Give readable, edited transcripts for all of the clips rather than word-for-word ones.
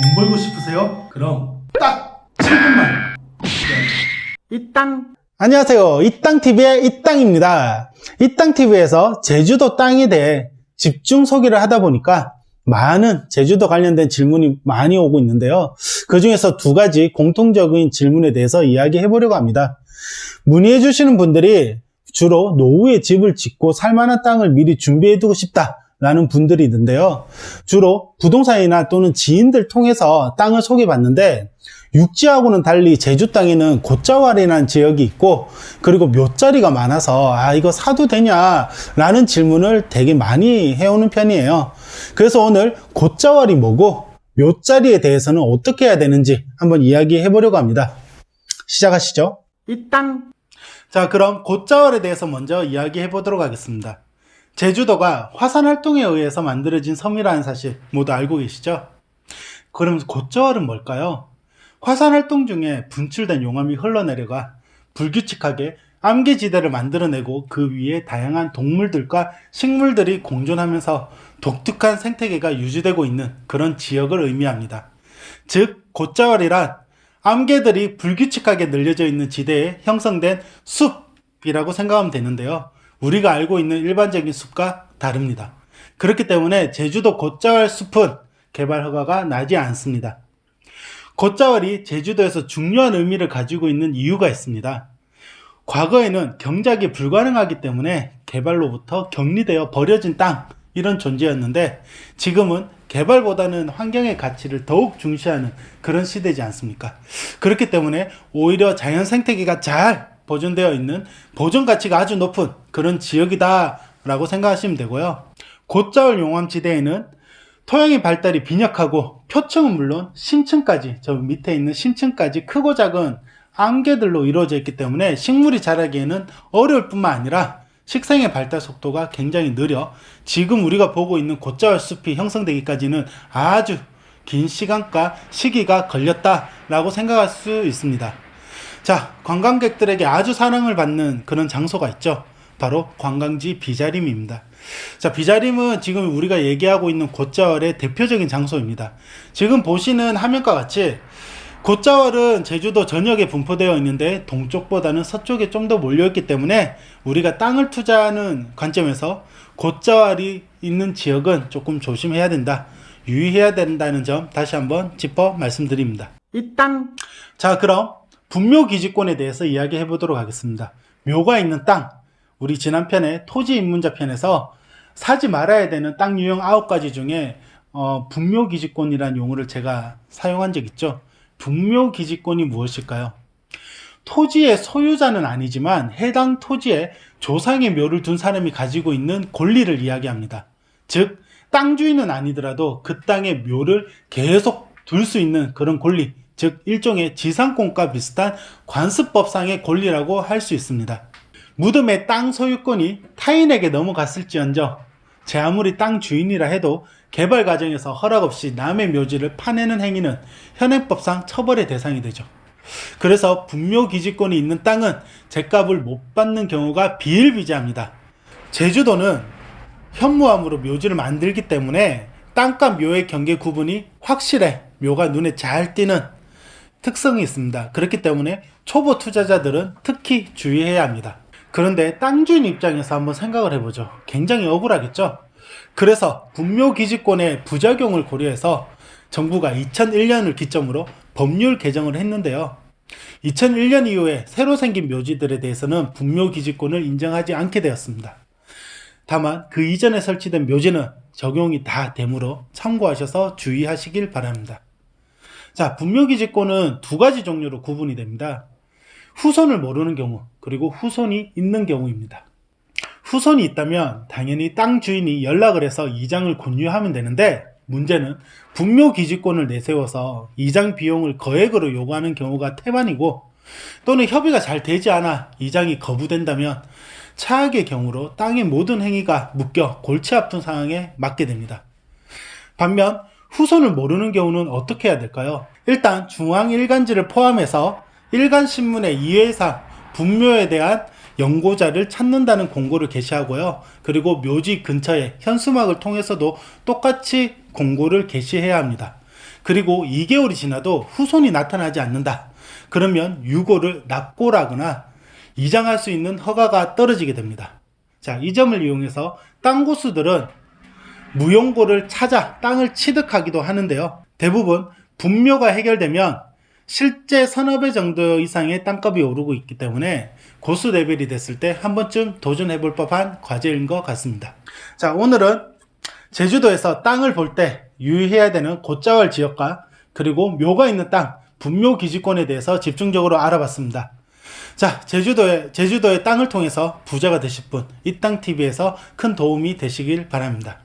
돈 벌고 싶으세요? 그럼 딱 7분만 이 땅. 안녕하세요. 이땅TV의 이땅입니다. 이땅TV에서 제주도 땅에 대해 집중 소개를 하다 보니까 많은 제주도 관련된 질문이 많이 오고 있는데요. 그 중에서 두 가지 공통적인 질문에 대해서 이야기해 보려고 합니다. 문의해 주시는 분들이 주로 노후에 집을 짓고 살만한 땅을 미리 준비해 두고 싶다 라는 분들이 있는데요. 주로 부동산이나 또는 지인들 통해서 땅을 소개받는데 육지하고는 달리 제주 땅에는 곶자왈이라는 지역이 있고 그리고 묘자리가 많아서 이거 사도 되냐 라는 질문을 되게 많이 해오는 편이에요. 그래서 오늘 곶자왈이 뭐고 묘자리에 대해서는 어떻게 해야 되는지 한번 이야기해 보려고 합니다. 시작하시죠. 이 땅. 자, 그럼 곶자왈에 대해서 먼저 이야기해 보도록 하겠습니다. 제주도가 화산활동에 의해서 만들어진 섬이라는 사실 모두 알고 계시죠? 그럼 곶자왈은 뭘까요? 화산활동 중에 분출된 용암이 흘러내려가 불규칙하게 암기지대를 만들어내고 그 위에 다양한 동물들과 식물들이 공존하면서 독특한 생태계가 유지되고 있는 그런 지역을 의미합니다. 즉, 곶자왈이란 암개들이 불규칙하게 늘려져 있는 지대에 형성된 숲이라고 생각하면 되는데요. 우리가 알고 있는 일반적인 숲과 다릅니다. 그렇기 때문에 제주도 곶자왈 숲은 개발 허가가 나지 않습니다. 곶자왈이 제주도에서 중요한 의미를 가지고 있는 이유가 있습니다. 과거에는 경작이 불가능하기 때문에 개발로부터 격리되어 버려진 땅, 이런 존재였는데 지금은 개발보다는 환경의 가치를 더욱 중시하는 그런 시대지 않습니까? 그렇기 때문에 오히려 자연 생태계가 잘 보존되어 있는 보존 가치가 아주 높은 그런 지역이다 라고 생각하시면 되고요. 곶자왈 용암지대에는 토양의 발달이 빈약하고 표층은 물론 심층까지, 저 밑에 있는 심층까지 크고 작은 암개들로 이루어져 있기 때문에 식물이 자라기에는 어려울 뿐만 아니라 식생의 발달 속도가 굉장히 느려 지금 우리가 보고 있는 곶자왈 숲이 형성되기까지는 아주 긴 시간과 시기가 걸렸다라고 생각할 수 있습니다. 자, 관광객들에게 아주 사랑을 받는 그런 장소가 있죠. 바로 관광지 비자림입니다. 자, 비자림은 지금 우리가 얘기하고 있는 곶자왈의 대표적인 장소입니다. 지금 보시는 화면과 같이 곶자왈은 제주도 전역에 분포되어 있는데 동쪽보다는 서쪽에 좀 더 몰려있기 때문에 우리가 땅을 투자하는 관점에서 곶자왈이 있는 지역은 조금 조심해야 된다, 유의해야 된다는 점 다시 한번 짚어 말씀드립니다. 이 땅. 자, 그럼 분묘기지권에 대해서 이야기해 보도록 하겠습니다. 묘가 있는 땅, 우리 지난 편에 토지 입문자 편에서 사지 말아야 되는 땅 유형 9가지 중에 분묘기지권이라는 용어를 제가 사용한 적 있죠. 분묘기지권이 무엇일까요? 토지의 소유자는 아니지만 해당 토지에 조상의 묘를 둔 사람이 가지고 있는 권리를 이야기합니다. 즉, 땅 주인은 아니더라도 그 땅에 묘를 계속 둘 수 있는 그런 권리, 즉 일종의 지상권과 비슷한 관습법상의 권리라고 할 수 있습니다. 무덤의 땅 소유권이 타인에게 넘어갔을지언정 제 아무리 땅 주인이라 해도 개발 과정에서 허락 없이 남의 묘지를 파내는 행위는 현행법상 처벌의 대상이 되죠. 그래서 분묘기지권이 있는 땅은 죗값을 못 받는 경우가 비일비재합니다. 제주도는 현무암으로 묘지를 만들기 때문에 땅과 묘의 경계 구분이 확실해 묘가 눈에 잘 띄는 특성이 있습니다. 그렇기 때문에 초보 투자자들은 특히 주의해야 합니다. 그런데 땅 주인 입장에서 한번 생각을 해보죠. 굉장히 억울하겠죠? 그래서 분묘기지권의 부작용을 고려해서 정부가 2001년을 기점으로 법률 개정을 했는데요. 2001년 이후에 새로 생긴 묘지들에 대해서는 분묘기지권을 인정하지 않게 되었습니다. 다만 그 이전에 설치된 묘지는 적용이 다 되므로 참고하셔서 주의하시길 바랍니다. 자, 분묘기지권은 두 가지 종류로 구분이 됩니다. 후손을 모르는 경우, 그리고 후손이 있는 경우입니다. 후손이 있다면 당연히 땅 주인이 연락을 해서 이장을 권유하면 되는데 문제는 분묘기지권을 내세워서 이장 비용을 거액으로 요구하는 경우가 태반이고 또는 협의가 잘 되지 않아 이장이 거부된다면 차악의 경우로 땅의 모든 행위가 묶여 골치 아픈 상황에 맞게 됩니다. 반면 후손을 모르는 경우는 어떻게 해야 될까요? 일단 중앙일간지를 포함해서 일간신문의 2회상 분묘에 대한 연고자를 찾는다는 공고를 게시하고요. 그리고 묘지 근처에 현수막을 통해서도 똑같이 공고를 게시해야 합니다. 그리고 2개월이 지나도 후손이 나타나지 않는다. 그러면 유고를 납고라거나 이장할 수 있는 허가가 떨어지게 됩니다. 자, 이 점을 이용해서 땅고수들은 무용고를 찾아 땅을 취득하기도 하는데요. 대부분 분묘가 해결되면 실제 서너 배 정도 이상의 땅값이 오르고 있기 때문에 고수 레벨이 됐을 때 한 번쯤 도전해 볼 법한 과제인 것 같습니다. 자, 오늘은 제주도에서 땅을 볼 때 유의해야 되는 곶자왈 지역과 그리고 묘가 있는 땅, 분묘 기지권에 대해서 집중적으로 알아봤습니다. 자, 제주도의 땅을 통해서 부자가 되실 분, 이 땅TV에서 큰 도움이 되시길 바랍니다.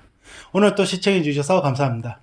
오늘 또 시청해 주셔서 감사합니다.